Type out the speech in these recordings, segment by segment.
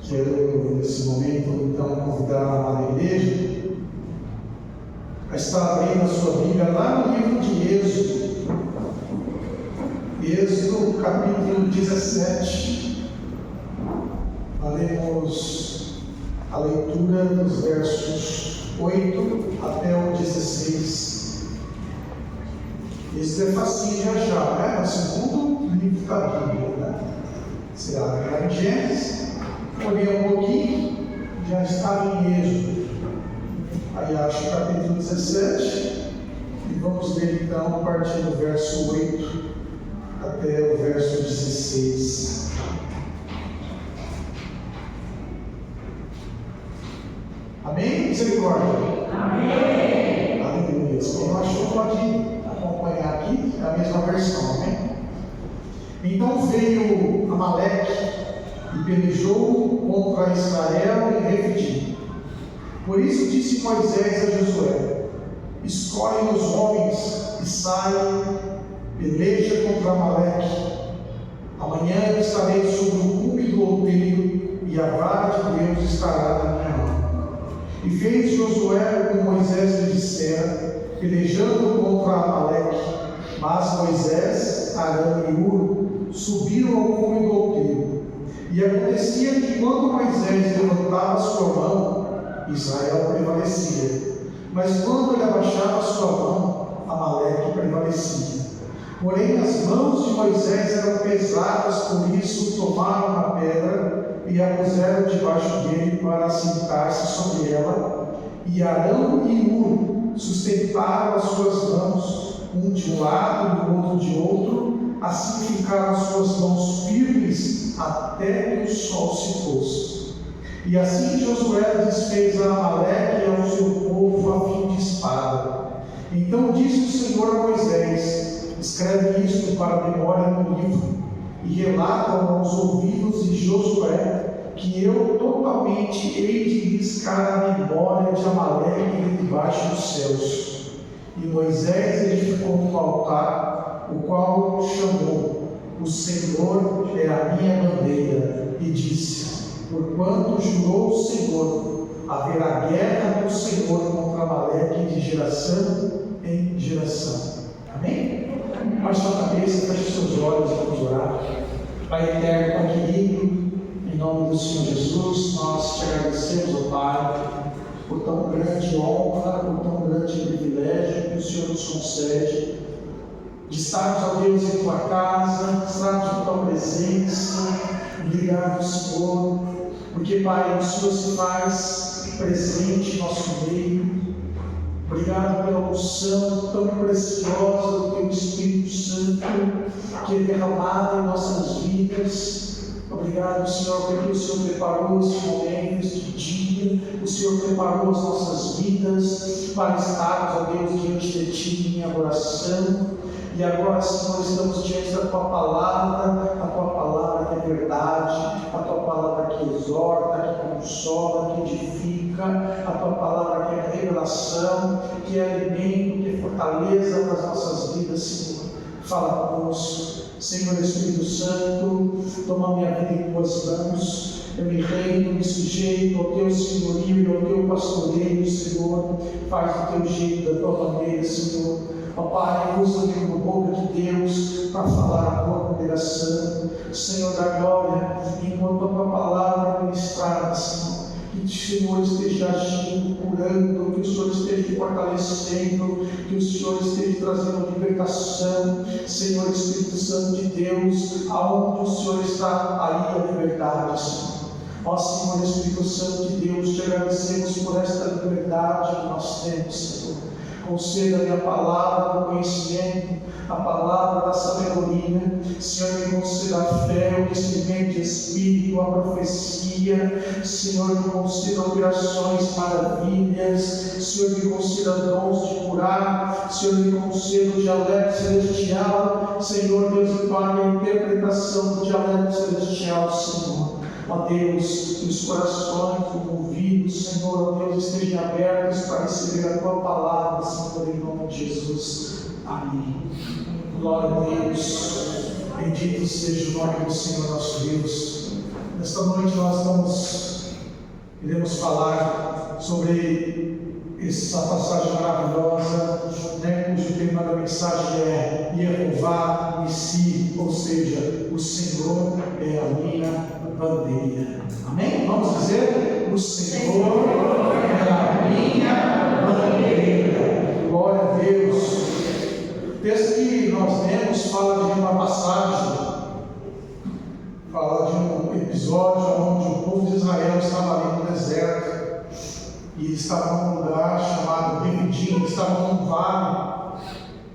Quero, nesse momento, então, convidar a amada igreja a estar abrindo a sua Bíblia lá no livro de Êxodo. Êxodo, capítulo 17. Faremos a leitura dos versos 8 até o 16. Êxodo é facinho de achar, né? É o segundo livro da Bíblia, né? Você abre lá em Gênesis, olha um pouquinho, já está em Êxodo. Aí acho o capítulo 17 e vamos ler então a partir do verso 8 até o verso 16. Amém? Misericórdia? Amém! Aleluia! Quem não achou pode acompanhar aqui, é a mesma versão, amém? Então veio Amaleque e pelejou contra Israel em Refidim. Por isso disse Moisés a Josué: escolhe os homens e sai, peleja contra Amaleque. Amanhã estarei sobre o cume do outeiro e a vara de Deus estará na minha mão. E fez Josué como Moisés lhe dissera, pelejando contra Amaleque. Mas Moisés, Arão e Hur subiram ao cume do outeiro. E acontecia que quando Moisés levantava sua mão, Israel prevalecia, mas quando ele abaixava sua mão, Amaleque prevalecia. Porém as mãos de Moisés eram pesadas, por isso tomaram uma pedra e a puseram debaixo dele para assentar-se sobre ela, e Arão e Hur sustentaram as suas mãos, um de um lado e o outro de outro, assim ficaram as suas mãos firmes até que o sol se pôs. E assim Josué desfez a Amaleque e ao seu povo a fim de espada. Então disse o Senhor a Moisés: escreve isto para a memória no livro, e relata-o aos ouvidos de Josué, que eu totalmente hei de riscar a memória de Amaleque debaixo dos céus. E Moisés edificou um altar, o qual chamou: o Senhor é a minha bandeira, e disse: porquanto jurou o Senhor, haverá guerra do Senhor contra Amaleque de geração em geração. Amém? Baixe sua cabeça, feche seus olhos e vamos orar. Pai eterno, Pai querido, em nome do Senhor Jesus, nós te agradecemos, ó Pai, por tão grande honra, por tão grande privilégio que o Senhor nos concede de estarmos, ó Deus, em tua casa, estarmos em tua presença. Obrigado, Senhor, porque, Pai, o Senhor se faz presente em nosso meio. Obrigado pela unção tão preciosa do Teu Espírito Santo, que é derramado em nossas vidas. Obrigado, Senhor, porque o Senhor preparou esse momento, este dia. O Senhor preparou as nossas vidas para estarmos, ó Deus, diante de Ti em adoração. E agora, Senhor, estamos diante da Tua palavra, a Tua palavra que é verdade, a Tua palavra que exorta, que consola, que edifica, a Tua palavra que é revelação, que é alimento, que é fortaleza para as nossas vidas, Senhor. Fala conosco, Senhor Espírito Santo, toma minha vida em Tuas mãos. Eu me rendo, me sujeito ao Teu senhorio e ao Teu pastoreio, Senhor. Faz do Teu jeito, da Tua maneira, Senhor. Ó Pai, usa-me como boca de Deus para falar a Tua condenação. Senhor da glória, enquanto a Tua palavra é ministrada, Senhor, que o Senhor esteja agindo, curando, que o Senhor esteja fortalecendo, que o Senhor esteja trazendo libertação. Senhor Espírito Santo de Deus, aonde o Senhor está, aí a liberdade, Senhor. Ó Senhor Espírito Santo de Deus, te agradecemos por esta liberdade que nós temos, Senhor. Conceda-me a palavra do conhecimento, a palavra da sabedoria. Senhor, me conceda a fé, o discernimento de espírito, a profecia. Senhor, me conceda operações, maravilhas. Senhor, me conceda dons de curar. Senhor, me conceda o dialeto celestial. Senhor, Deus, me pague a interpretação do dialeto celestial, Senhor. Ó Deus, que os corações, os ouvidos, Senhor, ó Deus, estejam abertos para receber a Tua palavra, Senhor, em nome de Jesus. Amém. Glória a Deus. Bendito seja o nome do Senhor nosso Deus. Nesta noite nós iremos falar sobre essa passagem maravilhosa, cujo tema da mensagem é Yehová Nissi, ou seja, o Senhor é a minha bandeira. Amém? Vamos dizer: o Senhor é a minha bandeira. Glória a Deus. O texto que nós lemos fala de uma passagem, fala de um episódio onde o povo de Israel estava ali no deserto e eles estavam num lugar chamado Refidim, estavam num vale,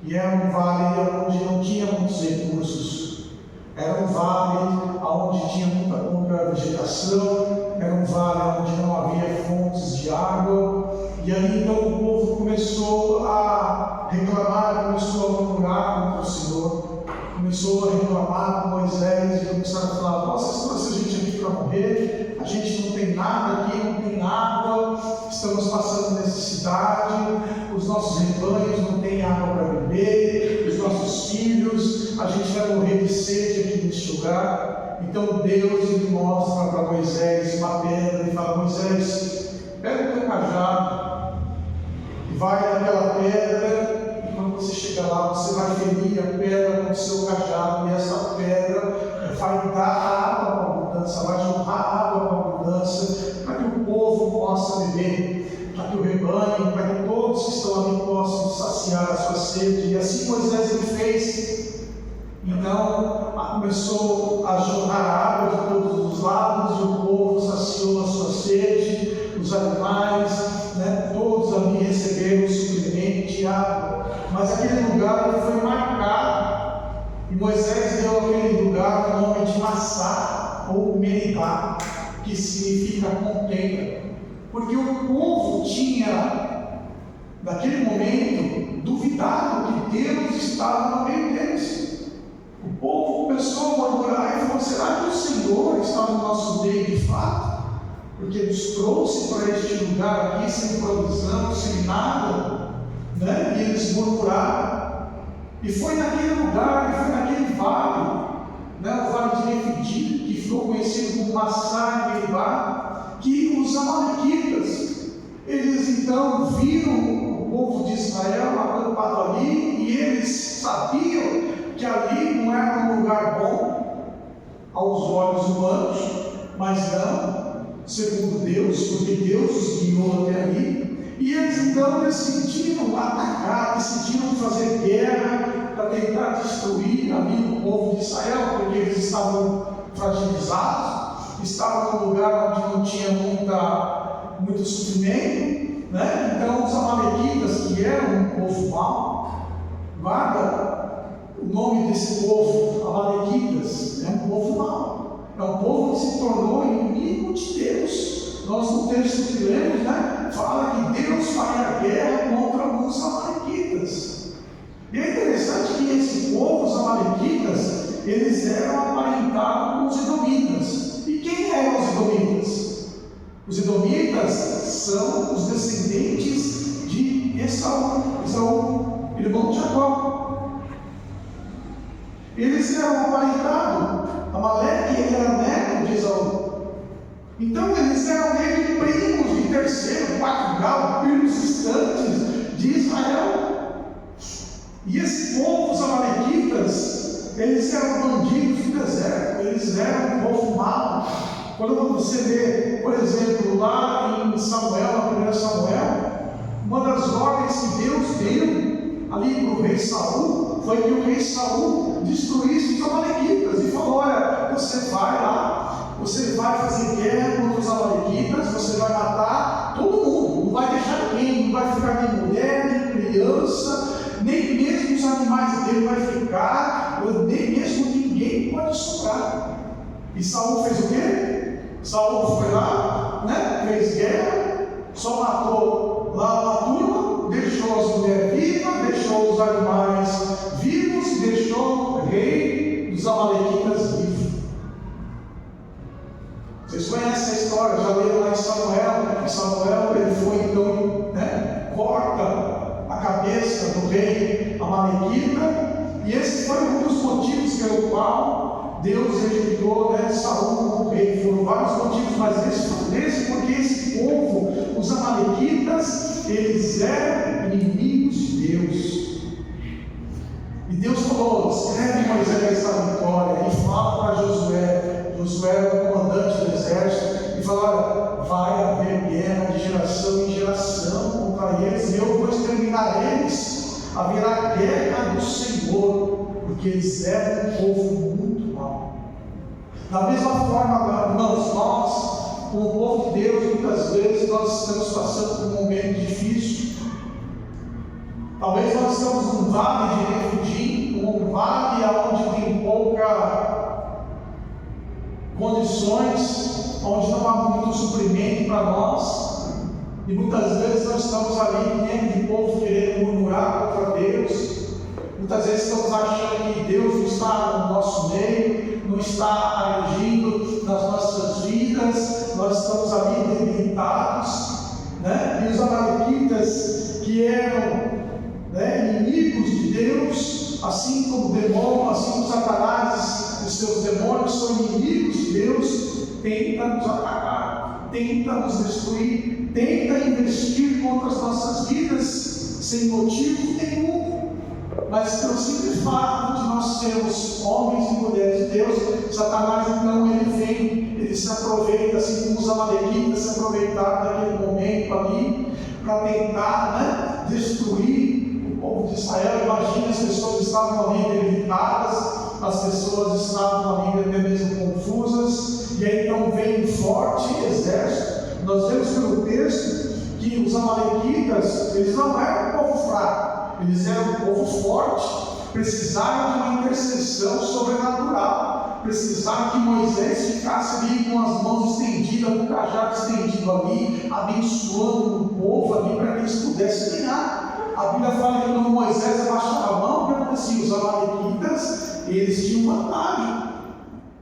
e era um vale onde não tinha muitos recursos, era um vale onde tinha pouca vegetação, era um vale onde não havia fontes de água, e aí então o povo começou a reclamar, começou a murmurar contra o Senhor, começou a reclamar com Moisés e começaram a falar: nossa, trouxe a gente aqui para morrer, a gente não tem nada aqui, não tem água, estamos passando necessidade, os nossos rebanhos não têm água para beber, os nossos filhos, a gente vai morrer de sede aqui neste lugar. Então Deus lhe mostra para Moisés uma pedra e fala: Moisés, pega o teu cajado e vai naquela pedra. Quando você chegar lá, você vai ferir a pedra com o seu cajado, e essa pedra vai dar água para a abundância, vai jorrar água para a abundância, para que o povo possa beber, para que o rebanho, para que todos que estão ali possam saciar a sua sede. E assim Moisés ele fez. Então começou a jorrar água de todos os lados, e o povo saciou a sua sede, os animais, todos ali receberam o suprimento de água. Mas aquele lugar ele foi marcado, e Moisés deu àquele lugar o nome de Massá, ou Meribá, que significa contenda, porque o povo tinha, naquele momento, duvidado que Deus estava no meio deles. O povo começou a murmurar e falou: será que o Senhor está no nosso meio de fato? Porque nos trouxe para este lugar aqui sem provisão, sem nada. E eles murmuraram, e foi naquele lugar, e foi naquele vale, o vale de Refidim, que ficou conhecido como Massá e Meribá, que os amalequitas, eles então viram o povo de Israel acampado ali, e eles sabiam que ali não era um lugar bom aos olhos humanos, mas não, segundo Deus, porque Deus os guiou até ali. E eles então decidiram atacar, decidiram fazer guerra para tentar destruir ali o povo de Israel, porque eles estavam fragilizados, estavam num lugar onde não tinha muito suprimento, Então os amalequitas, que eram um povo mau, guarda o nome desse povo, amalequitas, é um povo mau, é um povo que se tornou inimigo de Deus. Nós no texto que lemos, fala que Deus faria guerra contra alguns amalequitas. E é interessante que esse povo, os amalequitas, eles eram aparentados com os edomitas. E quem eram os edomitas? Os edomitas são os descendentes de Esaú, irmão de Jacó. Eles eram aparentados. Amaleque ele era neto de Esaú. Então eles eram meio que primos de terceiro, quarto grau, primos distantes de Israel. E esse povo, os amalequitas, eles eram bandidos do deserto, eles eram um povo mau. Quando você vê, por exemplo, lá em Samuel, na 1 Samuel, uma das ordens que Deus deu ali para o rei Saul foi que o rei Saul destruísse os amalequitas e falou: olha, você vai lá, você vai fazer guerra contra os amalequitas, você vai matar todo mundo, não vai deixar ninguém, não vai ficar nem mulher, nem criança, nem mesmo os animais dele vai ficar, nem mesmo ninguém pode sobrar. E Saul fez o quê? Saul foi lá, fez guerra, só matou lá uma turma, deixou as mulheres vivas, deixou os animais vivos e deixou o rei dos amalequitas vivo. Vocês conhecem a história, já leram lá em Samuel. Samuel ele foi então, corta a cabeça do rei amalequita, e esse foi um dos motivos pelo qual Deus rejeitou Saul como rei. Foram por vários motivos, mas esse porque esse povo, os amalequitas, eles eram inimigos de Deus. E Deus falou: escreve Moisés essa vitória, e fala para Josué. Josué era o comandante do exército, e fala: olha, vai haver guerra de geração em geração contra eles, e eu vou exterminar eles. Haverá guerra do Senhor, porque eles eram um povo muito mau. Da mesma forma, irmãos, nós, como povo de Deus, muitas vezes nós estamos passando por um momento difícil. Talvez nós estamos num vale de refugi, um vale onde tem pouca condições, onde não há muito suprimento para nós, e muitas vezes nós estamos ali dentro de povo querendo murmurar contra Deus. Muitas vezes estamos achando que Deus não está no nosso meio, não está agindo nas nossas vidas, nós estamos ali debilitados, né? E os amalequitas, que eram inimigos de Deus, assim como o demônio, assim como Satanás e os seus demônios são inimigos de Deus, tenta nos atacar, tenta nos destruir, tenta investir contra as nossas vidas sem motivo nenhum. Mas pelo simples fato de nós sermos homens e mulheres de Deus, Satanás então ele vem, ele se aproveita, assim como os amalequitas se aproveitaram daquele momento ali, para tentar destruir o povo de Israel. Imagina, as pessoas estavam ali debilitadas, as pessoas estavam ali até mesmo confusas, e aí então vem um forte exército. Nós vemos pelo texto que os amalequitas, eles não eram um povo fraco, eles eram um povo forte, precisaram de uma intercessão sobrenatural, precisaram que Moisés ficasse ali com as mãos estendidas, com o cajado estendido ali, abençoando o povo ali, para que eles pudessem ganhar. A Bíblia fala que quando Moisés abaixava a mão, o que acontecia? Os amalequitas, eles tinham vantagem,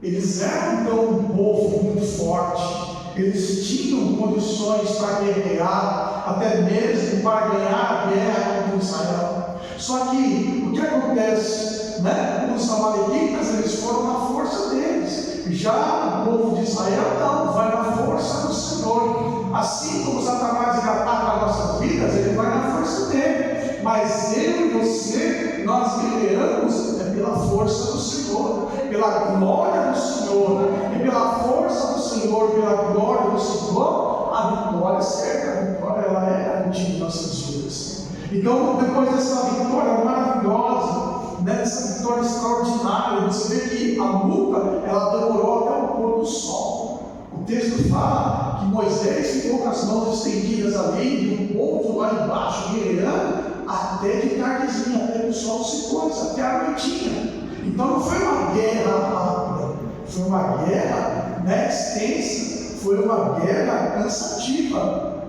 eles eram então um povo muito forte, eles tinham condições para guerrear, até mesmo para ganhar a guerra contra Israel. Só que o que acontece, né? Os amalequitas, eles foram na força deles, já o povo de Israel não, vai na força do Senhor. Assim como Satanás ele ataca as nossas vidas, ele vai na força dele, mas eu e você, nós guerreamos pela força do Senhor, pela glória do Senhor, e pela força do Senhor, pela glória do Senhor, a vitória é certa, a vitória ela é garantida em nossas vidas. Então, depois dessa vitória maravilhosa, dessa vitória extraordinária, você vê que a luta, ela demorou até o pôr do sol. O texto fala que Moisés ficou com as mãos estendidas ali, e o povo lá embaixo guerreando, até de tardezinha, até que o sol se pôs, até a noitinha. Então não foi uma guerra rápida, foi uma guerra extensa, foi uma guerra cansativa.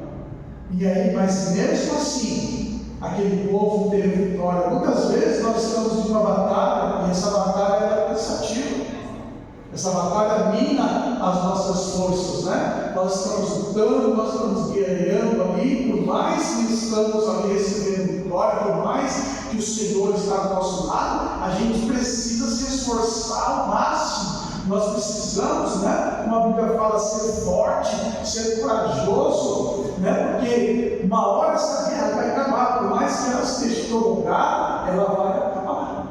E aí, mas mesmo assim, aquele povo teve vitória. Muitas vezes nós estamos em uma batalha, e essa batalha é cansativa. Essa batalha mina as nossas forças, né? Nós estamos lutando, nós estamos guerreando ali, por mais que estamos ali recebendo vitória, por mais que o Senhor está do nosso lado, a gente precisa se esforçar ao máximo. Nós precisamos, né? Como a Bíblia fala, ser forte, ser corajoso, né? Porque uma hora essa guerra vai acabar, por mais que ela esteja prolongada, ela vai acabar.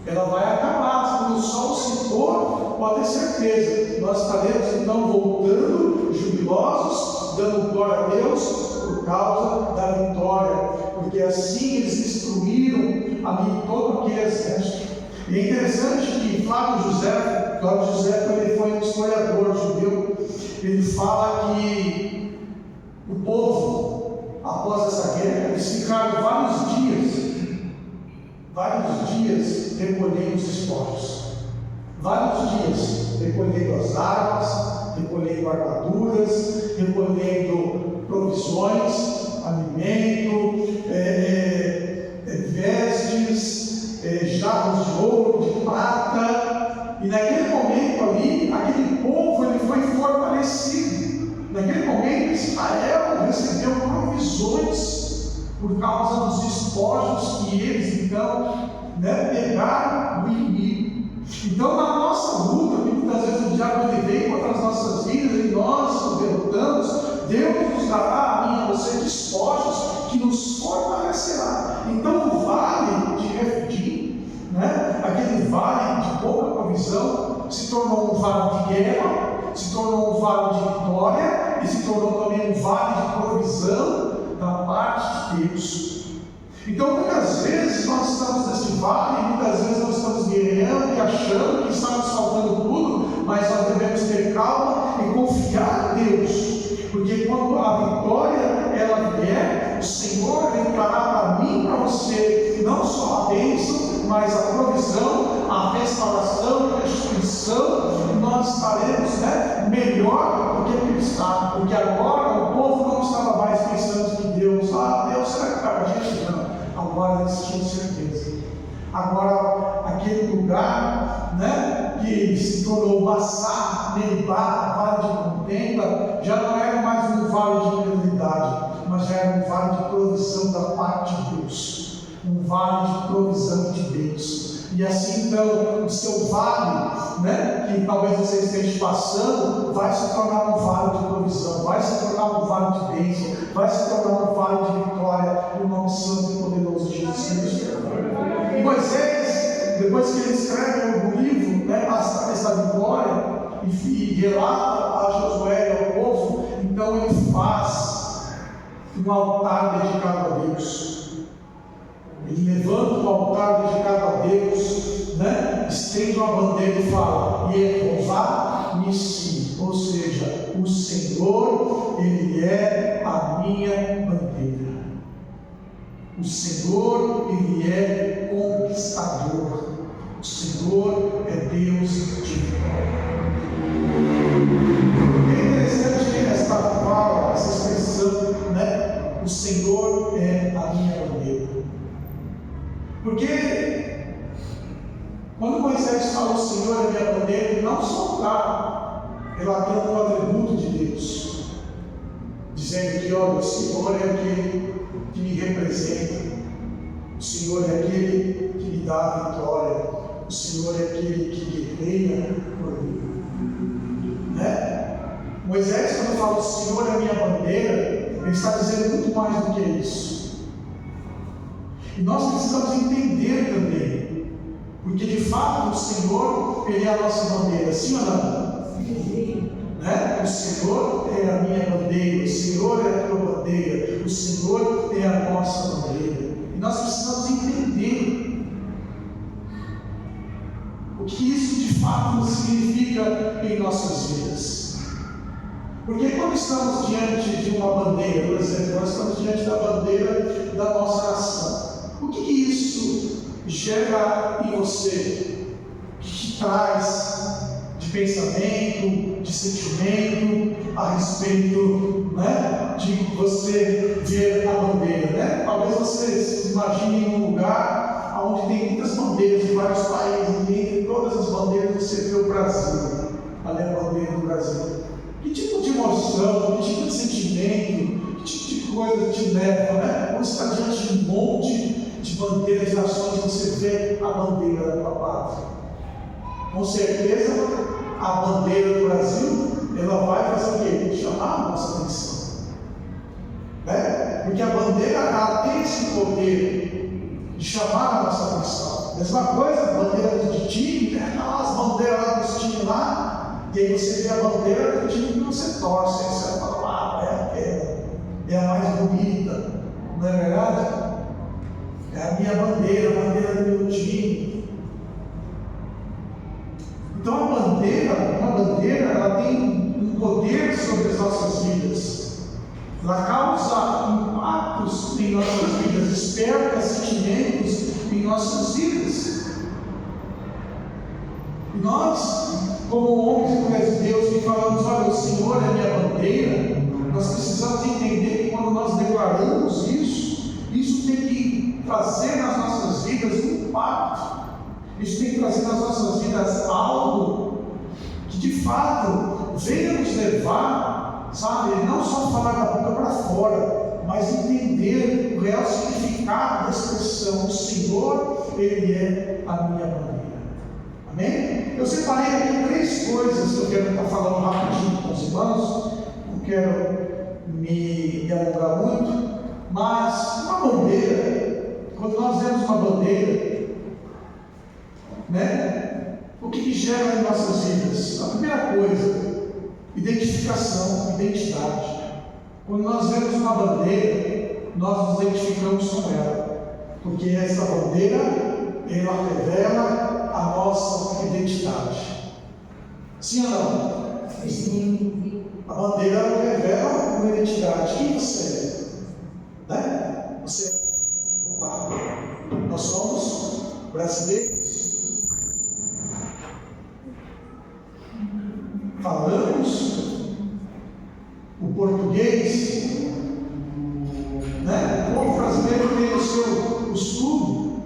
Ela vai acabar, quando o sol se pôr, pode ter certeza, nós estaremos então voltando jubilosos, dando glória a Deus por causa da vitória, porque assim eles destruíram ali todo aquele exército. E é interessante que Flávio José, ele foi um historiador judeu, ele fala que o povo, após essa guerra, eles ficaram vários dias recolhendo os espólios, vários dias recolhendo as armas, recolhendo armaduras, recolhendo provisões, alimento, vestes, jarros de ouro, de prata. E naquele momento ali, aquele povo ele foi fortalecido. Naquele momento Israel recebeu provisões por causa dos despojos que eles então pegaram do inimigo. Então na nossa luta, que muitas vezes o diabo ele vem contra as nossas nossas vidas e nós o derrotamos, Deus nos dará a mim e a você despojos que nos fortalecerá. Então o vale de Refidim, né, aquele vale de pouca provisão, se tornou um vale de guerra, se tornou um vale de vitória e se tornou também um vale de provisão da parte de Deus. Então muitas vezes nós estamos nesse vale, muitas vezes nós estamos guerreando e achando que está nos faltando tudo, mas nós devemos ter calma e confiar em Deus, porque quando a vitória ela vier, o Senhor trará para mim e para você não só a bênção, mas a provisão, a restauração, a restituição. Nós estaremos, melhor do que aquilo está, porque agora o povo não estava mais pensando que Deus, Deus será que está com a gente? Não. Agora eles tinham certeza. Agora aquele lugar, que se tornou Massá, Meribá, vale de contenda, já não era mais um vale de incredulidade, mas já era um vale de provisão da parte de Deus, um vale de provisão de Deus. E assim então o seu vale, que talvez você esteja passando, vai se tornar um vale de provisão, vai se tornar um vale de bênção, vai se tornar um vale de vitória, no nome santo e poderoso de Jesus Cristo. E Moisés, depois que ele escreve no livro, essa vitória e relata a Josué e ao povo, então ele faz um altar dedicado a Deus. Ele levanta o altar dedicado a Deus, estende uma bandeira e fala: Jeová Nissi, ou seja, o Senhor, Ele é a minha bandeira. O Senhor, Ele é conquistador. O Senhor é Deus de vitória. É interessante esta fala, essa expressão, o Senhor é a minha bandeira. Porque quando Moisés fala o Senhor é minha bandeira, ele não só está relatando o atributo de Deus, dizendo que o Senhor é aquele que me representa, o Senhor é aquele que me dá a vitória, o Senhor é aquele que guerreia por mim. Moisés, quando fala o Senhor é minha bandeira, ele está dizendo muito mais do que isso. E nós precisamos entender também, porque de fato o Senhor, Ele é a nossa bandeira, sim ou não? Sim. O Senhor é a minha bandeira, o Senhor é a tua bandeira, o Senhor é a nossa bandeira. E nós precisamos entender o que isso de fato significa em nossas vidas. Porque quando estamos diante de uma bandeira, por exemplo, nós estamos diante da bandeira da nossa nação. O que isso gera em você? O que traz de pensamento, de sentimento a respeito de você ver a bandeira? Talvez você se imagine em um lugar onde tem muitas bandeiras de vários países, e entre todas as bandeiras você vê o Brasil, ali a bandeira do Brasil. Que tipo de emoção, que tipo de sentimento, que tipo de coisa te leva, Quando você está diante de um monte de bandeiras de nações, você vê a bandeira da tua pátria. Com certeza, a bandeira do Brasil, ela vai fazer o quê? Chamar a nossa atenção. Porque a bandeira, ela tem esse poder de chamar a nossa atenção. Mesma coisa, bandeira de time, as bandeiras lá dos times lá, e aí você vê a bandeira do time que você torce, aí você vai falar, é aquela, é a mais bonita, não é verdade? É a minha bandeira, a bandeira do meu time. Então uma bandeira, ela tem um poder sobre as nossas vidas. Ela causa impactos em nossas vidas, desperta sentimentos em nossas vidas. E nós, como homens e mulheres de Deus, que falamos, olha, o Senhor é a minha bandeira, nós precisamos entender que quando nós declaramos isso tem que trazer nas nossas vidas um impacto. Isso tem que trazer nas nossas vidas algo que de fato venha nos levar, não só falar da boca para fora, mas entender o real significado da expressão: o Senhor, Ele é a minha bandeira. Amém? Eu separei aqui 3 coisas que eu quero estar falando rapidinho uma bandeira, né? O que gera em nossas vidas? A primeira coisa, identificação, identidade. Quando nós vemos uma bandeira, nós nos identificamos com ela, porque essa bandeira, ela revela a nossa identidade. Sim ou não? Sim. A bandeira revela uma identidade. Quem você é? Né? Você é. Nós somos brasileiros. Falamos o português, né? O povo brasileiro tem o seu costume.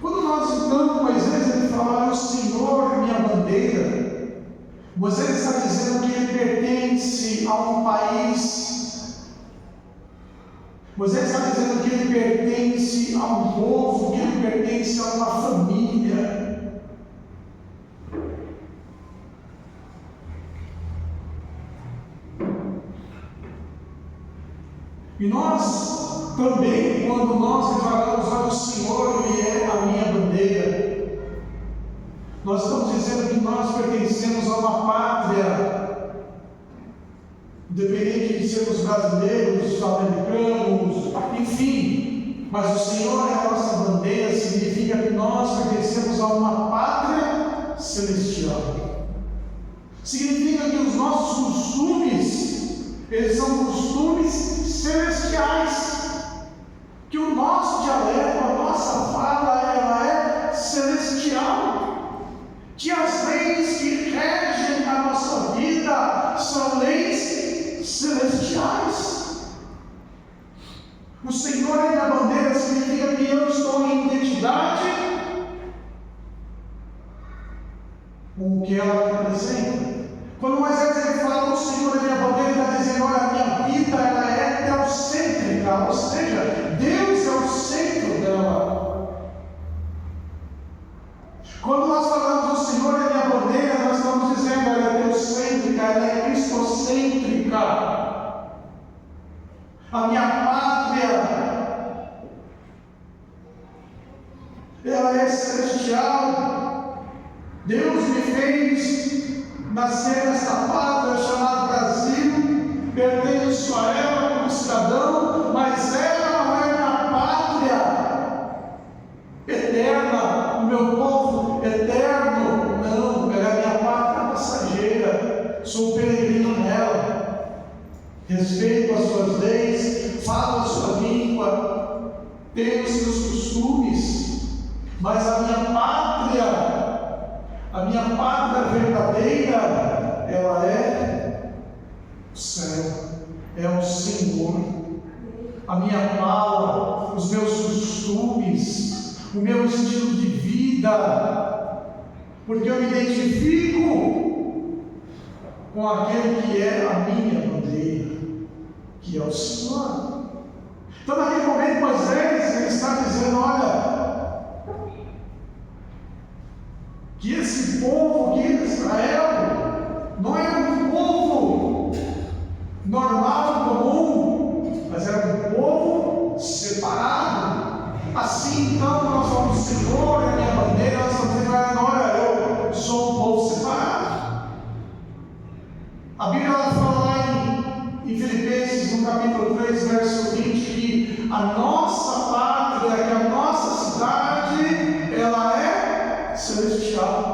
Quando nós então, Moisés, ele fala, o Senhor é minha bandeira, Moisés está dizendo que ele pertence a um país, Moisés está dizendo que ele pertence a um povo, que ele pertence a uma família. E nós também, quando nós declaramos, olha, o Senhor, Ele é a minha bandeira, nós estamos dizendo que nós pertencemos a uma pátria, independente de sermos brasileiros, americanos, enfim, mas o Senhor é a nossa bandeira, significa que nós pertencemos a uma pátria celestial. Significa que os nossos costumes, eles são costumes celestiais, que o nosso dialeto, a nossa fala, ela é celestial, que as leis que regem a nossa vida são leis celestiais. O Senhor é minha bandeira, significa que eu estou em identidade com o que ela representa. Quando Moisés ele fala, o Senhor é minha bandeira, ele está dizendo, olha, a minha vida ela é teocêntrica, ou seja, Deus é o centro dela. Quando nós falamos, o Senhor é minha bandeira, nós estamos dizendo, ela é teocêntrica, ela é cristocêntrica. A minha pátria, ela é celestial. Deus me fez nascer nessa pátria chamada Brasil, pertenço a ela como cidadão, mas ela não é minha pátria eterna, o meu povo eterno, não, ela é minha pátria passageira, sou peregrino nela, respeito as suas leis, falo a sua língua, tenho os seus costumes, mas a minha pátria verdadeira, ela é o céu, é o Senhor. A minha fala, os meus costumes, o meu estilo de vida, porque eu me identifico com aquele que é a minha bandeira, que é o Senhor. Então, naquele momento, Moisés ele está dizendo, olha, que esse povo, que Israel, não é um povo normal, comum, mas era um povo separado. Assim, então, nós vamos, Senhor, é minha bandeira, nós estamos dizendo, olha, eu sou um povo separado. A Bíblia ela fala lá em Filipenses, no capítulo 3, verso 20, que a nossa pátria, que a nossa cidade, ela é celestial.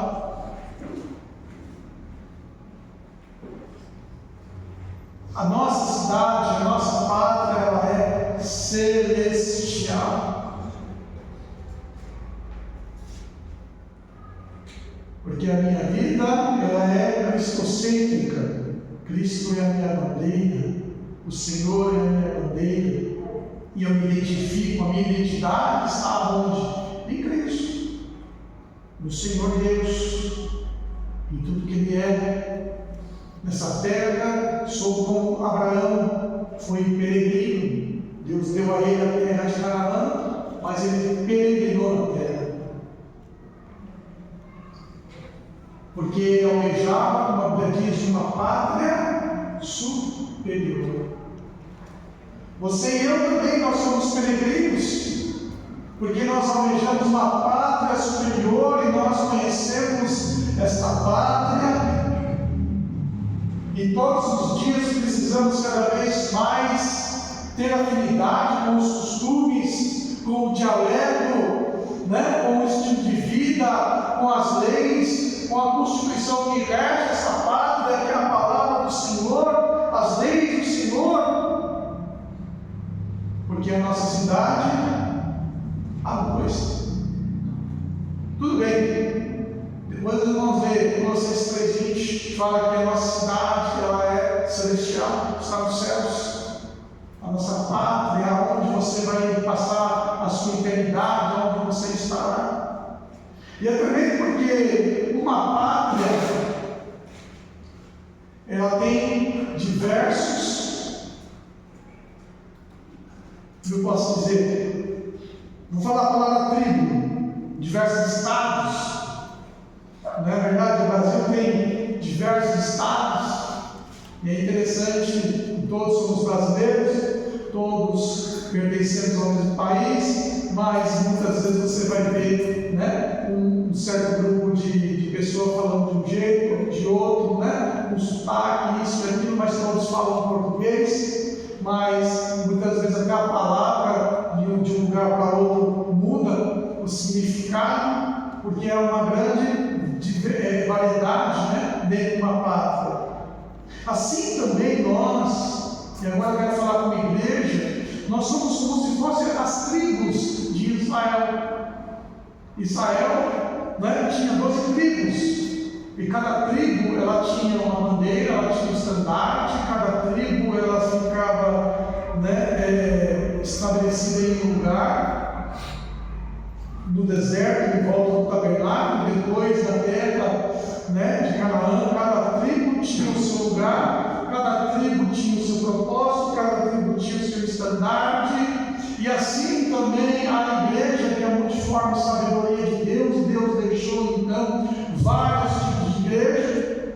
A nossa cidade, a nossa pátria, ela é celestial. Porque a minha vida, ela é cristocêntrica. Cristo é a minha bandeira, o Senhor é a minha bandeira, e eu me identifico, a minha identidade está onde? Em Cristo, no Senhor Deus, em tudo que Ele é. Nessa terra, sou como Abraão, foi peregrino. Deus deu a ele a terra de Canaã, mas ele peregrinou na terra, porque ele almejava uma diz de uma pátria superior. Você e eu também, nós somos peregrinos. porque nós almejamos uma pátria superior e nós conhecemos esta pátria, e todos os dias precisamos cada vez mais ter afinidade com os costumes, com o dialeto, né? Com o estilo de vida, com as leis, com a Constituição que rege essa pátria, que é a palavra do Senhor, as leis do Senhor, porque a nossa cidade há dois. Tudo bem, depois nós vamos ver Colossenses 3:20 fala que a nossa cidade ela é celestial, está nos céus. A nossa pátria é onde você vai passar a sua eternidade, onde você estará. E é também porque uma pátria ela tem diversos, eu posso dizer, vou falar a palavra tribo, diversos estados. Não é verdade? O Brasil tem diversos estados, e é interessante, todos somos brasileiros, todos pertencemos ao mesmo país, mas muitas vezes você vai ver, né, um certo grupo de pessoas falando de um jeito, ou de outro, né, um sotaque, isso e aquilo, mas todos falam português, mas muitas vezes até a palavra de um lugar para outro muda o significado, porque é uma grande variedade, né, dentro de uma pátria. Assim também nós, e agora eu quero falar como igreja, nós somos como se fossem as tribos de Israel. Israel, né, tinha 12 tribos, e cada tribo ela tinha uma bandeira, ela tinha um estandarte, cada tribo ela ficava, né, estabelecida em um lugar, no deserto, em volta do tabernáculo, depois da terra, né, de Canaã. Cada tribo tinha o seu lugar, cada tribo tinha o seu propósito, cada tribo tinha o seu estandarte, e assim também a igreja, que é a multiforme sabedoria de Deus, Deus deixou então vários tipos de igreja,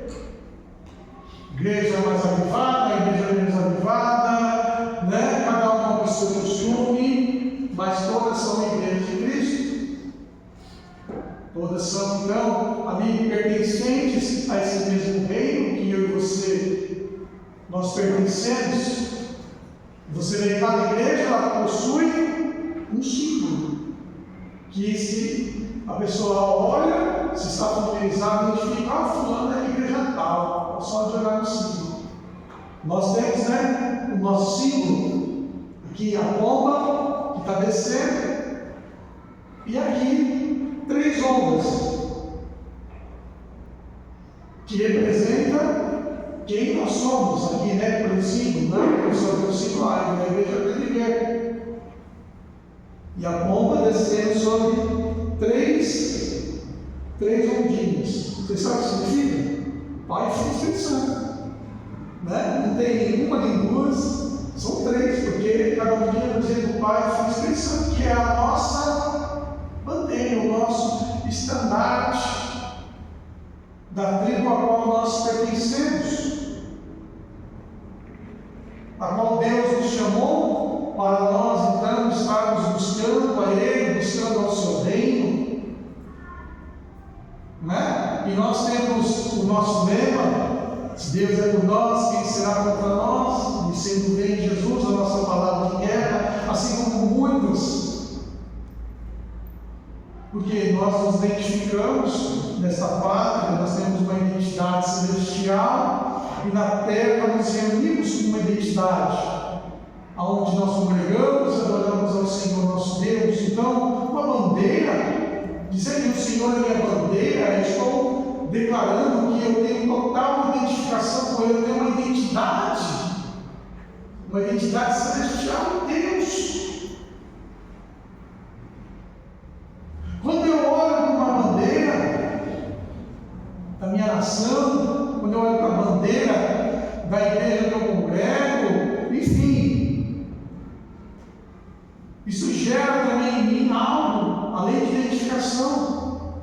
igreja mais avivada, igreja menos avivada, né, cada uma com o seu costume, mas todas são igrejas de Cristo. Todas são, então, amigos, pertencentes a esse mesmo reino que eu e você, nós pertencemos. Você vê que cada igreja, ela possui um símbolo, que se a pessoa olha, se está familiarizada, identifica, fulano é a igreja tal, só de olhar no símbolo. Nós temos, né, o nosso símbolo, aqui a pomba, que está descendo, e aqui 3 ondas, que representa quem nós somos aqui, né? Pelo símbolo, né? Eu só tenho 5 áreas, na igreja tem que ver. E a pomba descendo sobre 3 ondinhas. Você sabe o que significa? Pai, Filho e Espírito Santo. Né? Não tem nenhuma nem duas, são 3, porque cada ondinha representa o Pai, Filho e Espírito Santo, que é a nossa bandeira, o nosso estandarte da tribo a qual nós pertencemos, a qual Deus nos chamou para nós então estarmos buscando a Ele, buscando ao seu reino, né? E nós temos o nosso lema: se Deus é por nós, quem será contra nós? E sendo bem Jesus, a nossa palavra de guerra, assim como muitos, porque nós nos identificamos nessa pátria, nós temos uma identidade celestial, e na terra nos reunimos com uma identidade, onde nós congregamos, adoramos ao Senhor nosso Deus. Então, uma bandeira, dizer que o Senhor é minha bandeira, eu estou declarando que eu tenho total identificação com Ele, eu tenho uma identidade celestial em Deus. Quando eu olho para uma bandeira da minha nação, quando eu olho para a bandeira da igreja que eu congrego, enfim, isso gera também em mim algo, além de identificação,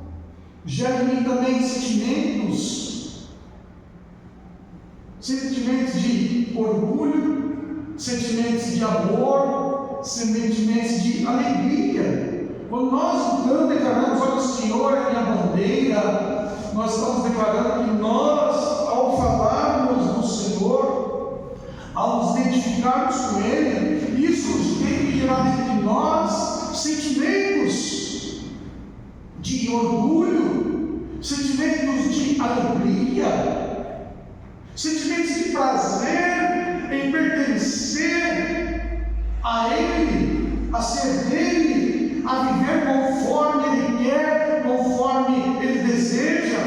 gera em mim também sentimentos de orgulho, sentimentos de amor, sentimentos de alegria. Quando nós então declaramos, olha, o Senhor é minha bandeira, nós estamos declarando que nós, ao falarmos do Senhor, ao nos identificarmos com Ele, isso tem que gerar dentro de nós sentimentos de orgulho, sentimentos de alegria, sentimentos de prazer em pertencer a Ele, a ser dele, a viver conforme Ele quer, conforme Ele deseja.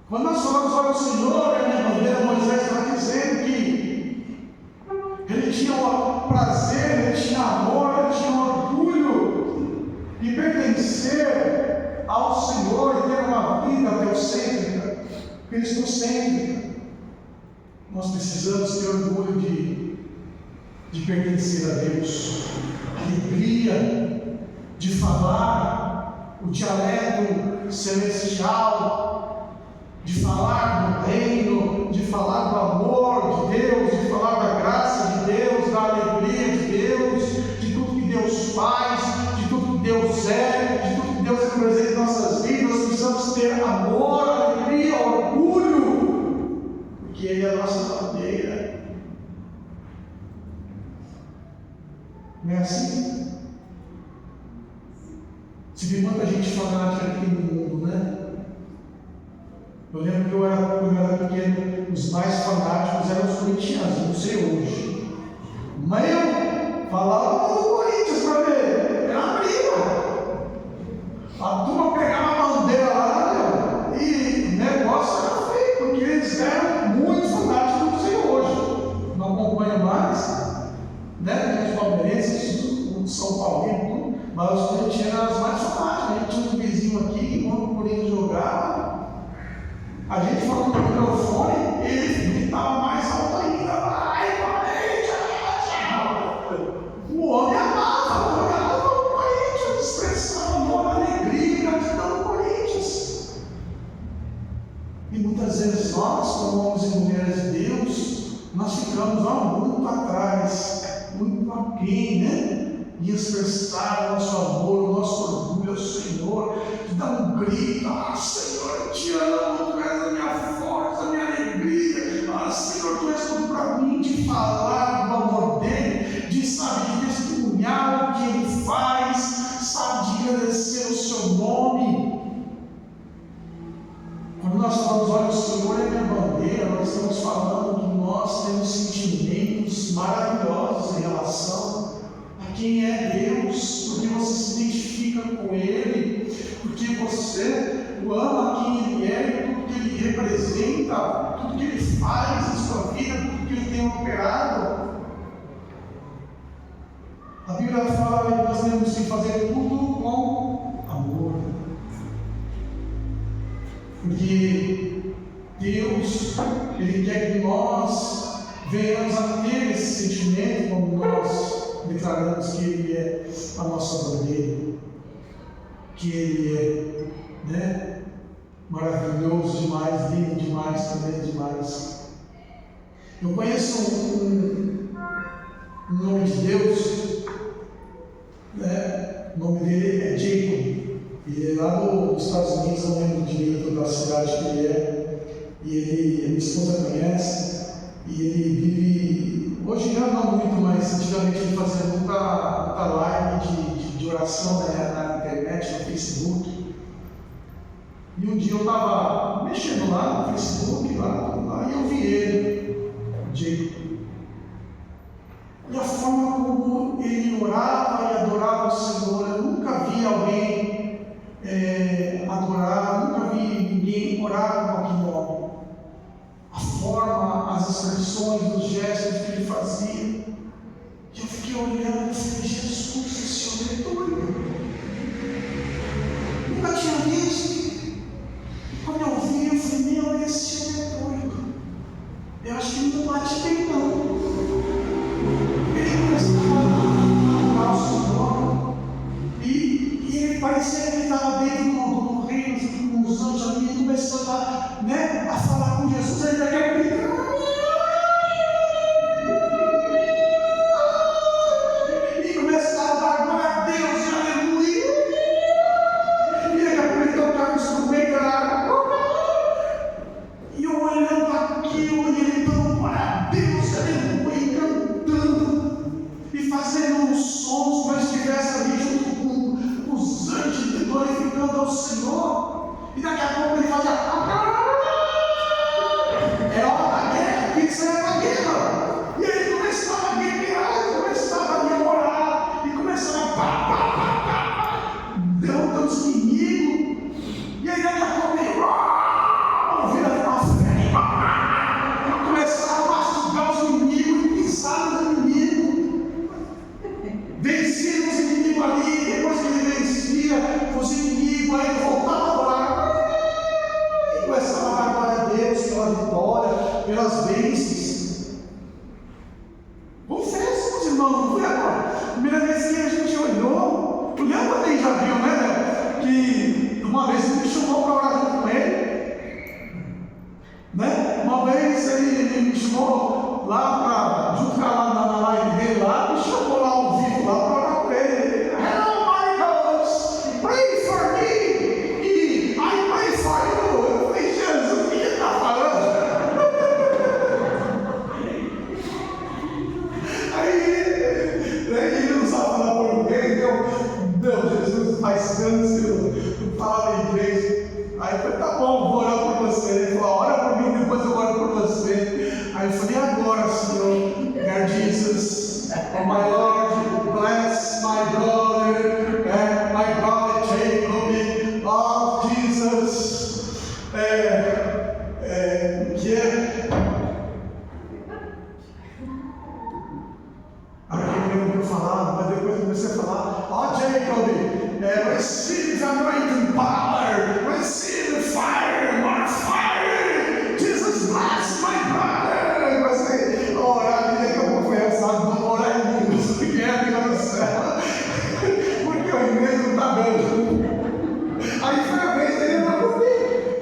Quando nós falamos, olha, o Senhor é minha bandeira, Moisés está dizendo que ele tinha prazer, ele tinha amor, ele tinha orgulho de pertencer ao Senhor e ter uma vida teocêntrica, cristocêntrica. Nós precisamos ter orgulho de pertencer a Deus, alegria de falar o dialeto celestial, de falar do reino, de falar do amor de Deus, de falar da graça de Deus, da alegria de Deus, de tudo que Deus faz, de tudo que Deus é, de tudo que Deus representa em nossas vidas. Nós precisamos ter amor, alegria, orgulho, porque Ele é a nossa bandeira. Não é assim? Se vê quanta gente fanática aqui no mundo, né? Eu lembro que quando eu era pequeno, os mais fanáticos eram os corintianos, não sei hoje. Mas eu falava do Corinthians para ver, era uma briga. A turma pegava a bandeira lá, e o negócio era feio, porque eles eram muito fanáticos, não sei hoje. Não acompanho mais, né? Tem os palmeirenses, os São Paulo, tudo, mas os corintianos eram os mais fanáticos. A gente tinha um vizinho aqui que quando o Corinthians jogava, a gente falou no microfone, ele gritava mais alto ainda. Vai, Corinthians! O homem amava o Corinthians, expressava amor, alegria, gratidão do Corinthians. E muitas vezes nós, como homens e mulheres de Deus, nós ficamos muito atrás, muito aquém, né? E expressar o nosso amor, o nosso orgulho ao Senhor, de dar um grito: ah, Senhor, eu te amo, Tu és a minha força, a minha alegria, ah, Senhor, Tu és tudo para mim, de falar do amor dEle, de, sabe, de testemunhar o que Ele faz, sabe, de agradecer o Seu nome. Quando nós falamos, olha, o Senhor é minha bandeira, nós estamos falando que nós temos sentimentos maravilhosos em relação a quem é Deus, porque você se identifica com Ele, porque você o ama quem Ele é, tudo que Ele representa, tudo que Ele faz na sua vida, tudo que Ele tem operado. A Bíblia fala que nós temos que fazer tudo com amor, porque Deus, Ele quer que nós venhamos a ter esse sentimento quando nós declaramos que Ele é a nossa bandeira, que Ele é, né, maravilhoso demais, lindo demais, também demais. Eu conheço um nome de Deus, né? O nome dele é Jacob. Ele é lá nos Estados Unidos, não lembro direito da cidade que ele é, e minha esposa conhece, e ele vive, hoje já não muito, mas antigamente ele fazia muita live de oração, né, na internet, no Facebook. E um dia eu estava mexendo lá no Facebook, lá, e eu vi ele, Jacob. E a forma como ele orava e adorava o Senhor, eu nunca vi alguém adorar, nunca vi ninguém orar com aquele nome. A forma, as expressões, os gestos que ele fazia. E eu fiquei olhando e falei: Jesus, esse homem é doido. Nunca tinha visto. Quando eu vi, eu falei: meu, esse homem é doido. Eu acho que ele não bate bem, não. Ele começava a adorar o Senhor. E ele parecia que ele estava dentro do reino, dos anjos ali, e começou a falar com Jesus. Ele daqui a pouco, uma vez ele me chamou para orar junto com ele, né? Uma vez ele me chamou lá para, junto com na live dele lá, me chamou lá ao vivo lá para orar com ele. Hello, Marcos, pray for me, e I pray for you. Eu falei, Jesus, o que ele está falando? Aí ele não sabe falar português, então, Jesus faz anos que eu não falava inglês. Aí eu falei, tá bom, vou orar por você. Ele falou, ora por mim, depois eu oro por você. Aí eu falei, agora, Senhor, Lord Jesus, oh my Lord, bless my brother, my brother Jacob, oh Jesus, eu falava, mas depois eu comecei a falar, ó Jacob, receive anointing power, receive fire, more fire, Jesus bless my brother. Eu comecei a orar, e daqui a pouco foi essa, não orar em línguas, porque é a língua do céu, porque o inglês não está dando. Aí foi a vez dele orar por mim,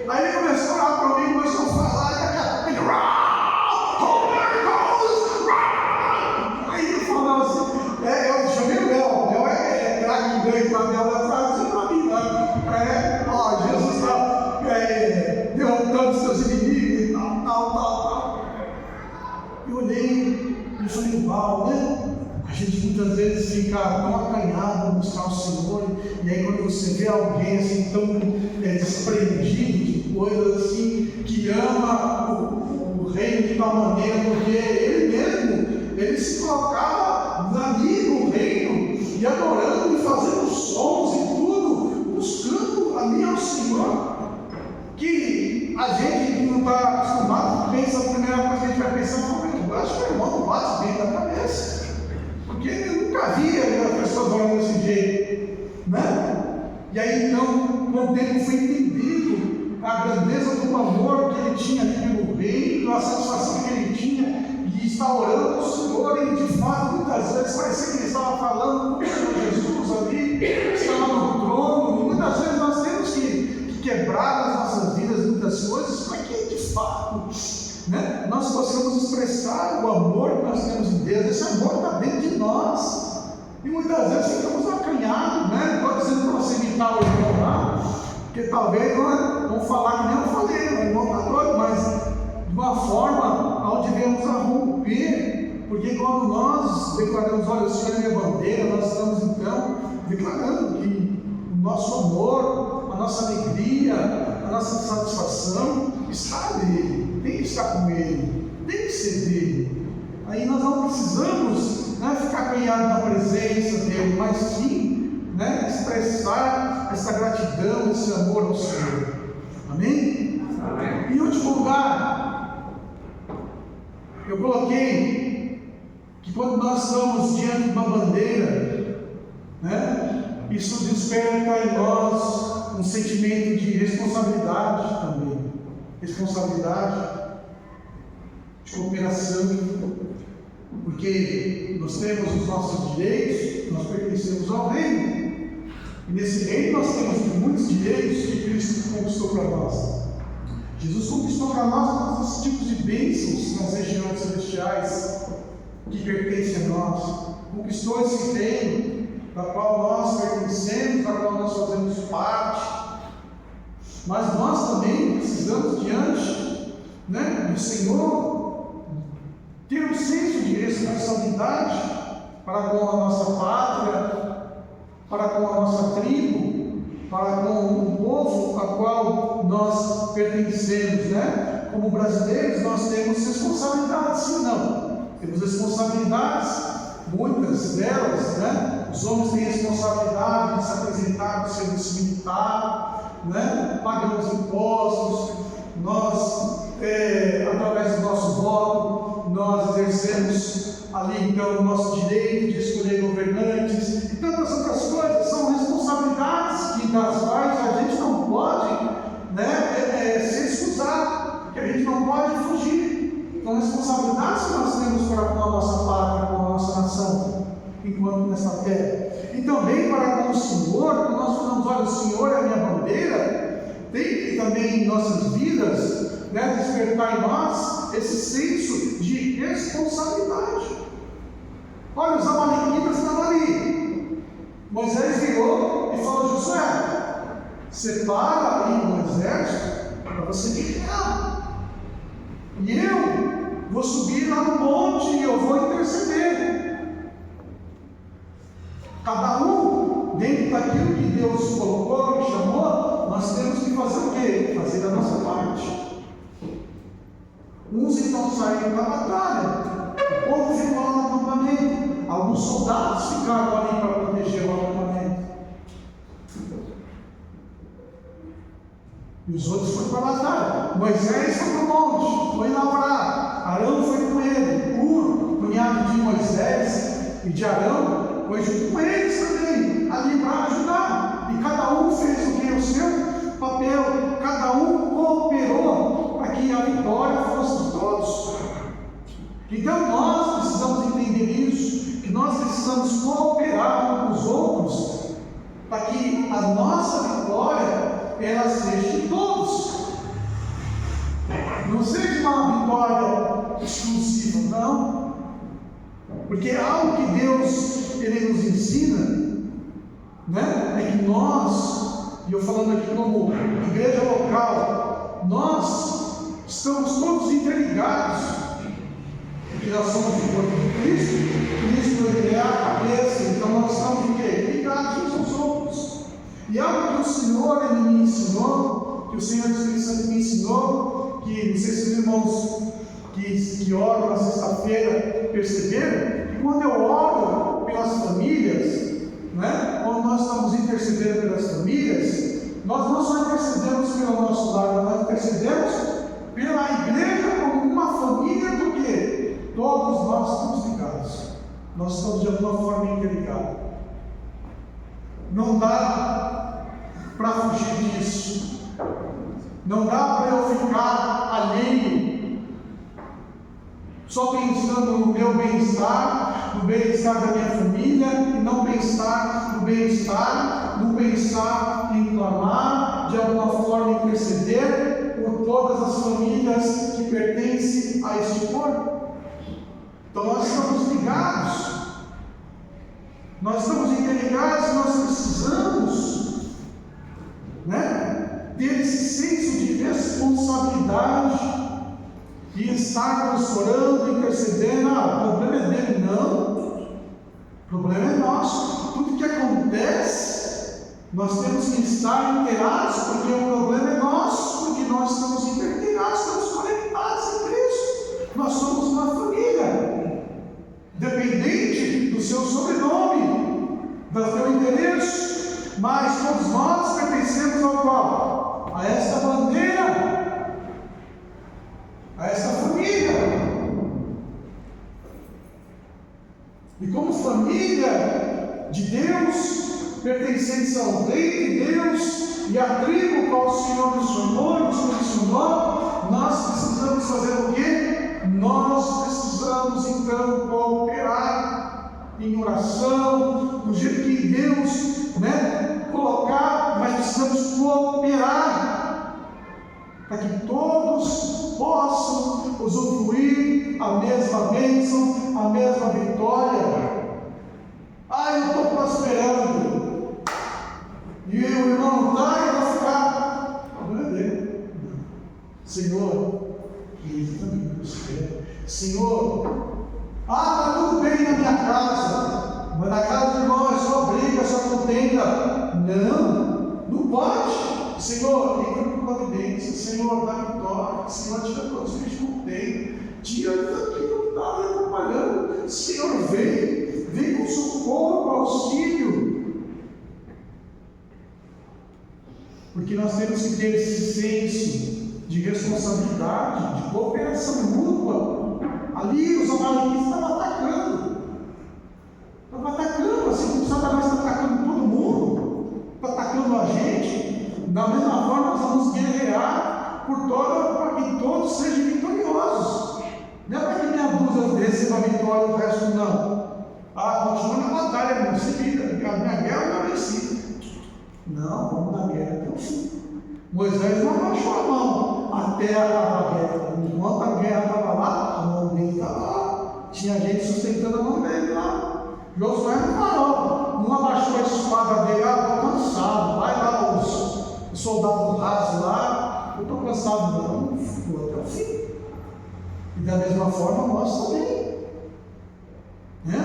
aí ele começou a orar por mim, começou a falar, e daqui a pouco, eu chamei o Léo é inglês para Léo da tradução para mim, Jesus está derrotando os seus inimigos e tal. Eu olhei e falei, uau, né? A gente muitas vezes fica tão acanhado a buscar o Senhor, e aí quando você vê alguém assim tão desprendido de coisas assim, que ama o reino de tal maneira, porque ele mesmo, ele se colocava ali no reino, e adorando e fazendo sons e tudo, buscando ali ao Senhor, que a gente que não está acostumado, pensa, a primeira coisa que a gente vai pensar, eu acho que o irmão não bate bem da cabeça, porque eu nunca via as pessoas orando desse jeito, né? E aí então, com o tempo foi entendido a grandeza do amor que ele tinha ali pelo reino, a satisfação que ele tinha e está orando ao Senhor, e de fato muitas vezes parecia que ele estava falando com o Senhor Jesus ali, estava no trono, e muitas vezes nós temos que quebrar nas nossas vidas muitas coisas para que de fato, né, nós possamos expressar o amor que nós temos em Deus. Esse amor está dentro de nós, e muitas vezes ficamos acanhados, né? Não estou dizendo para você imitar o irmão lá, porque talvez vão falar que nem eu falei, o irmão está doido, mas de uma forma onde devemos romper, porque quando nós declaramos, olha, o Senhor é minha bandeira, nós estamos então declarando que o nosso amor, a nossa alegria, a nossa satisfação está nele, tem que estar com ele, tem que ser dele. Aí nós não precisamos, né, ficar acanhados na presença dele, mas sim, né, expressar essa gratidão, esse amor ao Senhor. Amém? Amém. Em último lugar, eu coloquei que quando nós estamos diante de uma bandeira, né, isso desperta em nós um sentimento de responsabilidade também, responsabilidade, de cooperação, porque nós temos os nossos direitos, nós pertencemos ao reino, e nesse reino nós temos muitos direitos que Cristo conquistou para nós. Jesus conquistou para nós todos os tipos de bênçãos nas regiões celestiais que pertencem a nós, conquistou esse reino da qual nós pertencemos, da qual nós fazemos parte, mas nós também precisamos diante, né, do Senhor ter um senso de responsabilidade para com a nossa pátria, para com a nossa tribo, para com o povo a qual nós pertencemos, né? Como brasileiros nós temos responsabilidades, sim, não? Temos responsabilidades, muitas delas, né? Os homens têm responsabilidade de se apresentar no serviço militar, né? Pagamos impostos, nós, através do nosso voto, nós exercemos ali então o nosso direito de escolher governantes e tantas outras coisas. São responsabilidades das quais a gente não pode, né, se excusar, que a gente não pode fugir. São responsabilidades que nós temos para com a nossa pátria, com a nossa nação, enquanto nesta terra. E também para com o Senhor, quando nós falamos, olha, o Senhor é a minha bandeira, também em nossas vidas, né, despertar em nós esse senso de responsabilidade. Olha, os amalequitas estavam ali. Moisés virou e falou: Josué, separa aí um exército para você guerrear. E eu vou subir lá no monte e eu vou interceder. Cada um, dentro daquilo que Deus colocou e chamou, nós temos que fazer o quê? Fazer a nossa parte. Uns então saíram da batalha, o povo ficou lá no acampamento, alguns soldados ficaram ali para proteger o acampamento. E os outros foram para a batalha. Moisés foi para o monte, foi lá orar. Arão foi com ele. Hur, cunhado de Moisés e de Arão, foi junto com eles também, ali para ajudar. E cada um fez o que? O seu papel. Cada um cooperou para que a vitória fosse de todos. Então nós precisamos entender isso, que nós precisamos cooperar uns com os outros, para que a nossa vitória ela seja de todos. Não seja uma vitória exclusiva, não. Porque algo que Deus ele nos ensina, né, é que nós, e eu falando aqui como igreja local, nós estamos todos interligados, porque nós somos o corpo de Cristo ele é a cabeça, então nós estamos o quê? Ligados uns aos outros. E algo que o Senhor ele me ensinou, que o Senhor Espírito Santo me ensinou, que não sei se os irmãos que oram na sexta-feira perceberam, que quando eu oro pelas famílias, né, quando nós estamos intercedendo pelas famílias, nós não só intercedemos pelo nosso lado, nós intercedemos pela igreja como uma família do quê? Todos nós estamos ligados, nós estamos de alguma forma interligados. Não dá para fugir disso, não dá para eu ficar alheio, só pensando no meu bem-estar, no bem-estar da minha família, e não pensar no bem-estar, no pensar em clamar, de alguma forma interceder por todas as famílias que pertencem a este corpo. Então nós estamos ligados, nós estamos interligados, nós precisamos, né, ter esse senso de responsabilidade e estarmos orando, intercedendo. O problema é dele, não, o problema é nosso. Tudo que acontece, nós temos que estar inteirados, porque o problema é nosso, porque nós estamos interligados, estamos conectados em Cristo, nós somos uma família, dependente do seu sobrenome, do seu endereço, mas todos nós pertencemos ao qual? A esta bandeira, a esta família. E como família de Deus, pertencentes ao Rei de Deus e à tribo qual o Senhor nos chamou, nos comissionou, nós precisamos fazer o quê? Nós precisamos então cooperar em oração, do jeito que Deus, né, colocar, mas precisamos cooperar para que todos possam usufruir a mesma bênção, a mesma vitória. Eu estou prosperando, e o irmão não está, eu vou ficar. Não é dele. Senhor, ele também prospera. Senhor, está tudo bem na minha casa, mas na casa do irmão é só briga, é só contenda. Não pode. Senhor, entra por providência. Senhor, dá vitória. Senhor, tira todos os que contenda. Tira daquilo que está me atrapalhando. Senhor, vem com socorro, com auxílio. Porque nós temos que ter esse senso de responsabilidade, de cooperação mútua. Ali os amalequitas estavam atacando. Assim como Satanás está atacando todo mundo, está atacando a gente, da mesma forma nós vamos guerrear para que todos sejam vitoriosos. Não é para que minha dúzia receba a vitória e o resto não. Continua na batalha, não se vira, a minha guerra não é vencida. Não, vamos na guerra até o fim. Moisés não abaixou a mão até a guerra. Enquanto a guerra estava lá, a mão dele estava lá. Tinha gente sustentando a mão dele lá. Josué não parou, não abaixou a espada dele, estou cansado, vai lá os soldados rasos lá, eu estou cansado não, ficou até o fim. E da mesma forma nós também.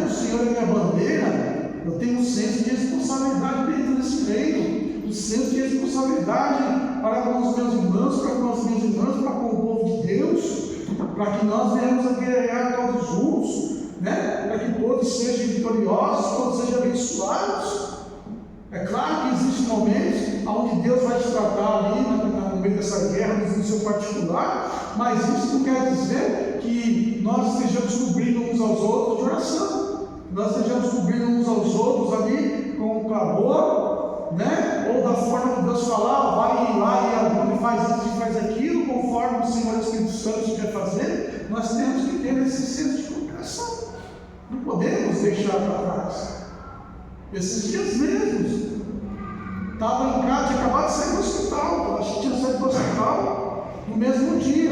O Senhor é minha bandeira, eu tenho um senso de responsabilidade dentro desse reino, um senso de responsabilidade para com os meus irmãos, para com as minhas irmãs, para com o povo de Deus, para que nós venhamos a guerrear todos juntos, para que todos sejam vitoriosos, todos sejam abençoados. É claro que existem momentos onde Deus vai te tratar ali no meio dessa guerra, no seu particular, mas isso não quer dizer que nós estejamos cobrindo uns aos outros de oração, nós estejamos cobrindo uns aos outros ali com um clamor, ou da forma que Deus falar, vai lá e ajuda e faz isso e faz aquilo, conforme o Senhor Espírito Santo quer fazer. Nós temos que ter esse senso de cooperação, não podemos deixar para trás. Esses dias mesmos, estava em casa, tinha acabado de sair do hospital, acho que tinha saído do hospital no mesmo dia.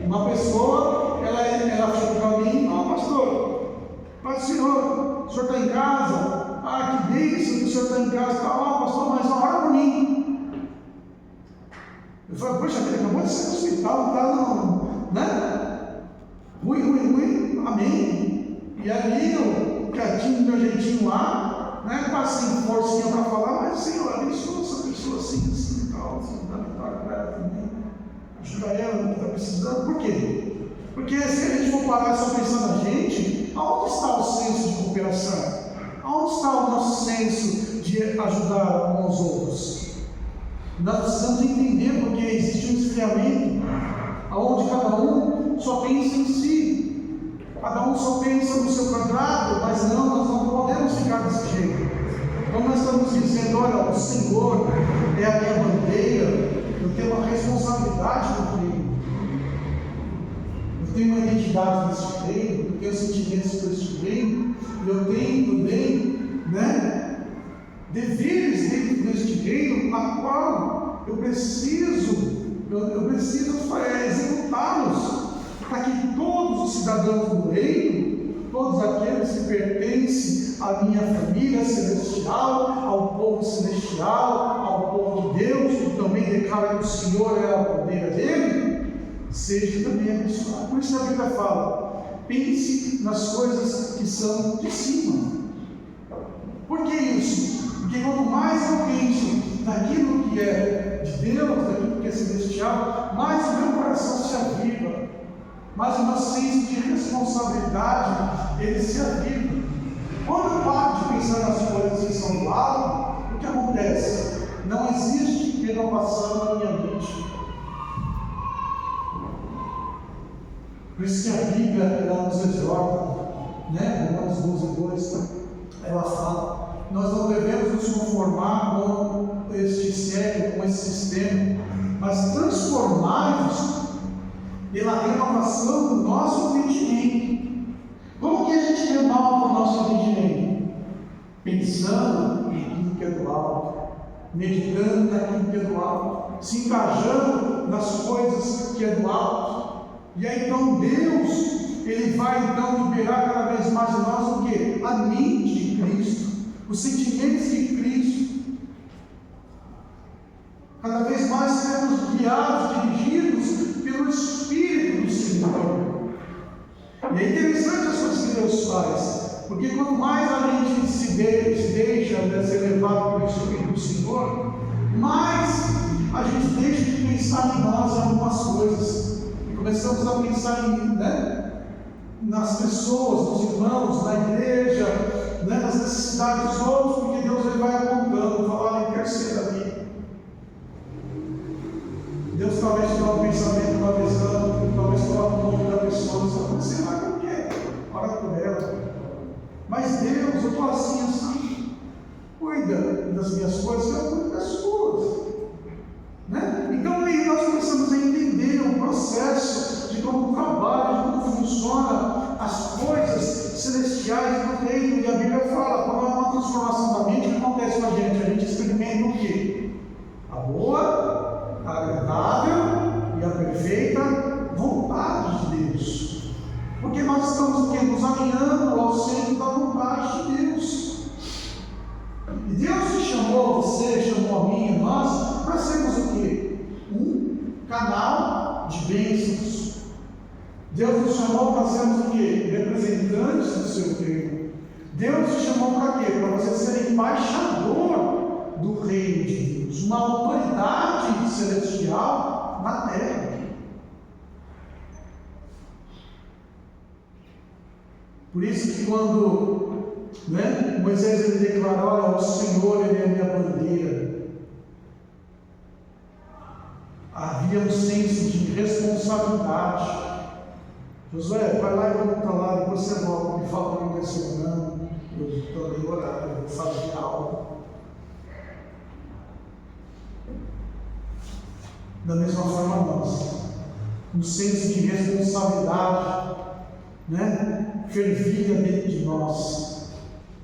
Uma pessoa, ela chegou para mim, pastor, Pai do Senhor, o senhor está em casa? Que bênção que o senhor está em casa, pastor, mas não ora por mim. Eu falei, poxa vida, acabou de sair do hospital, ruim, amém. E ali eu quietinho, do meu jeitinho lá, quase sem forcinha para falar, mas Senhor, abençoa essa pessoa assim, tal, dá vitória para ela também, ajuda ela no que está precisando. Por quê? Porque se a gente for parar só pensando na gente, aonde está o senso de cooperação? Aonde está o nosso senso de ajudar uns aos outros? Nós precisamos entender, porque existe um esfriamento, onde cada um só pensa em si. Cada um só pensa no seu quadrado, mas nós não podemos ficar desse jeito. Então nós estamos dizendo, olha, o Senhor é a minha bandeira, eu tenho uma responsabilidade no reino, eu tenho uma identidade nesse reino, eu tenho sentimentos por este reino, eu tenho também, deveres dentro deste reino, a qual eu preciso executá-los, para que todos os cidadãos do reino, todos aqueles que pertencem à minha família celestial, ao povo celestial, ao povo de Deus, que também declara que o Senhor é a bandeira dele, seja também abençoado. Por isso a Bíblia fala, pense nas coisas que são de cima. Por que isso? Porque quanto mais eu penso naquilo que é de Deus, naquilo que é celestial, mais o meu coração se aviva, mais o meu senso de responsabilidade ele se aviva. Quando eu paro de pensar nas coisas que são do alto, o que acontece? Não existe renovação na minha mente. Por isso que a Bíblia ela nos exorta, Romanos 12:2, ela fala, nós não devemos nos conformar com este século, com esse sistema, mas transformar-nos pela renovação do nosso entendimento. Como que a gente renova o nosso entendimento? Pensando naquilo que é do alto, meditando naquilo que é do alto, se engajando nas coisas que é do alto. E aí então Deus, Ele vai então liberar cada vez mais em nós o quê? A mente de Cristo, os sentimentos de Cristo. Cada vez mais seremos guiados, dirigidos pelo Espírito do Senhor. E é interessante as coisas que Deus faz, porque quanto mais a gente se deixa ser levado pelo Espírito do Senhor, mais a gente deixa de pensar em nós em algumas coisas. E começamos a pensar nas pessoas, nos irmãos, na igreja, nas necessidades dos outros, porque Deus ele vai apontando, falando, quer ser ali. Deus talvez te dê um pensamento, uma visão, talvez coloque o nome da pessoa, você vai por quê? Ora por ela. Mas Deus, eu estou assim, cuida das minhas coisas, eu cuido das suas. Então aí nós começamos a entender o processo de como trabalha, de como funciona as coisas celestiais do reino. E a Bíblia fala, quando há uma transformação da mente, o que acontece com a gente? A gente experimenta o quê? A boa, alinhando ao centro da vontade de Deus. E Deus te chamou, você chamou a mim, nós, para sermos o quê? Um canal de bênçãos. Deus nos chamou para sermos o quê? Representantes do seu reino. Deus te chamou para quê? Para você ser embaixador do reino de Deus, uma autoridade celestial na terra. Por isso que quando Moisés ele declarou: olha, o Senhor ele é a minha bandeira, havia um senso de responsabilidade. Josué, vai lá e volta lá, depois você volta, me fala o que aconteceu. Não, eu estou bem orado, eu vou fazer algo. Da mesma forma nós, um senso de responsabilidade, fervilha dentro de nós.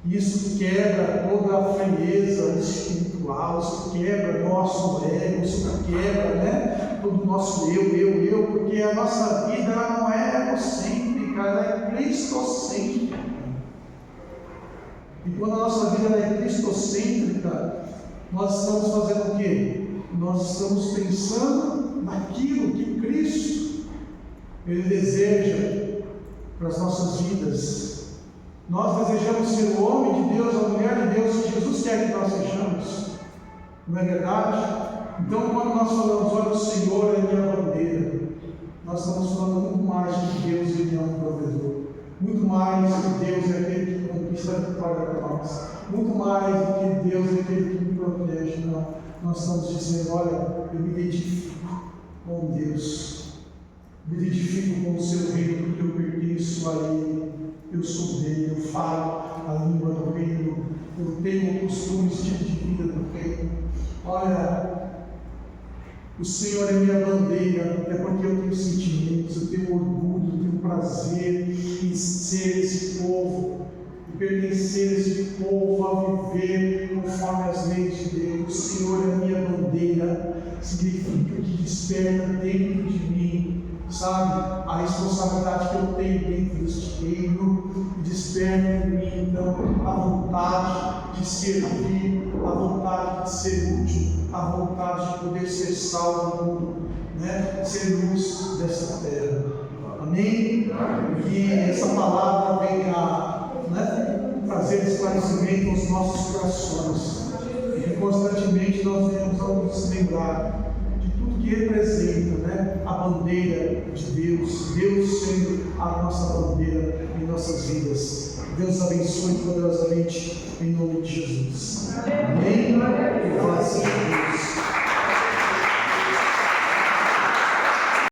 Isso quebra toda a frieza espiritual, isso quebra nosso ego, isso quebra todo o nosso eu, porque a nossa vida ela não é egocêntrica, ela é cristocêntrica. E quando a nossa vida ela é cristocêntrica, nós estamos fazendo o quê? Nós estamos pensando naquilo que Cristo Ele deseja para as nossas vidas. Nós desejamos ser o homem de Deus, a mulher de Deus que Jesus quer que nós sejamos. Não é verdade? Então, quando nós falamos, olha, o Senhor é a minha bandeira, nós estamos falando muito mais de que Deus ele é um provedor, muito mais de que Deus é aquele que conquista a vitória para nós, muito mais de que Deus é aquele que me protege. Não. Nós estamos dizendo, olha, eu me identifico com Deus, me identifico com o seu reino, porque eu pertenço a Ele, eu sou dele, eu falo a língua do reino, eu tenho o costume, o estilo de vida do reino. Olha, o Senhor é minha bandeira, é porque eu tenho sentimentos, eu tenho orgulho, eu tenho prazer em ser esse povo, em pertencer a esse povo, a viver conforme as leis de Deus. O Senhor é minha bandeira, significa que desperta dentro de mim, sabe, a responsabilidade que eu tenho dentro deste reino, desperta em mim, então, a vontade de servir, a vontade de ser útil, a vontade de poder ser sal no mundo, ser luz dessa terra. Amém? Que essa palavra venha trazer esclarecimento aos nossos corações, e que constantemente nós venhamos a nos lembrar de tudo que representa a bandeira de Deus, Deus sendo a nossa bandeira em nossas vidas. Deus abençoe poderosamente em nome de Jesus. Amém? Graças a Deus.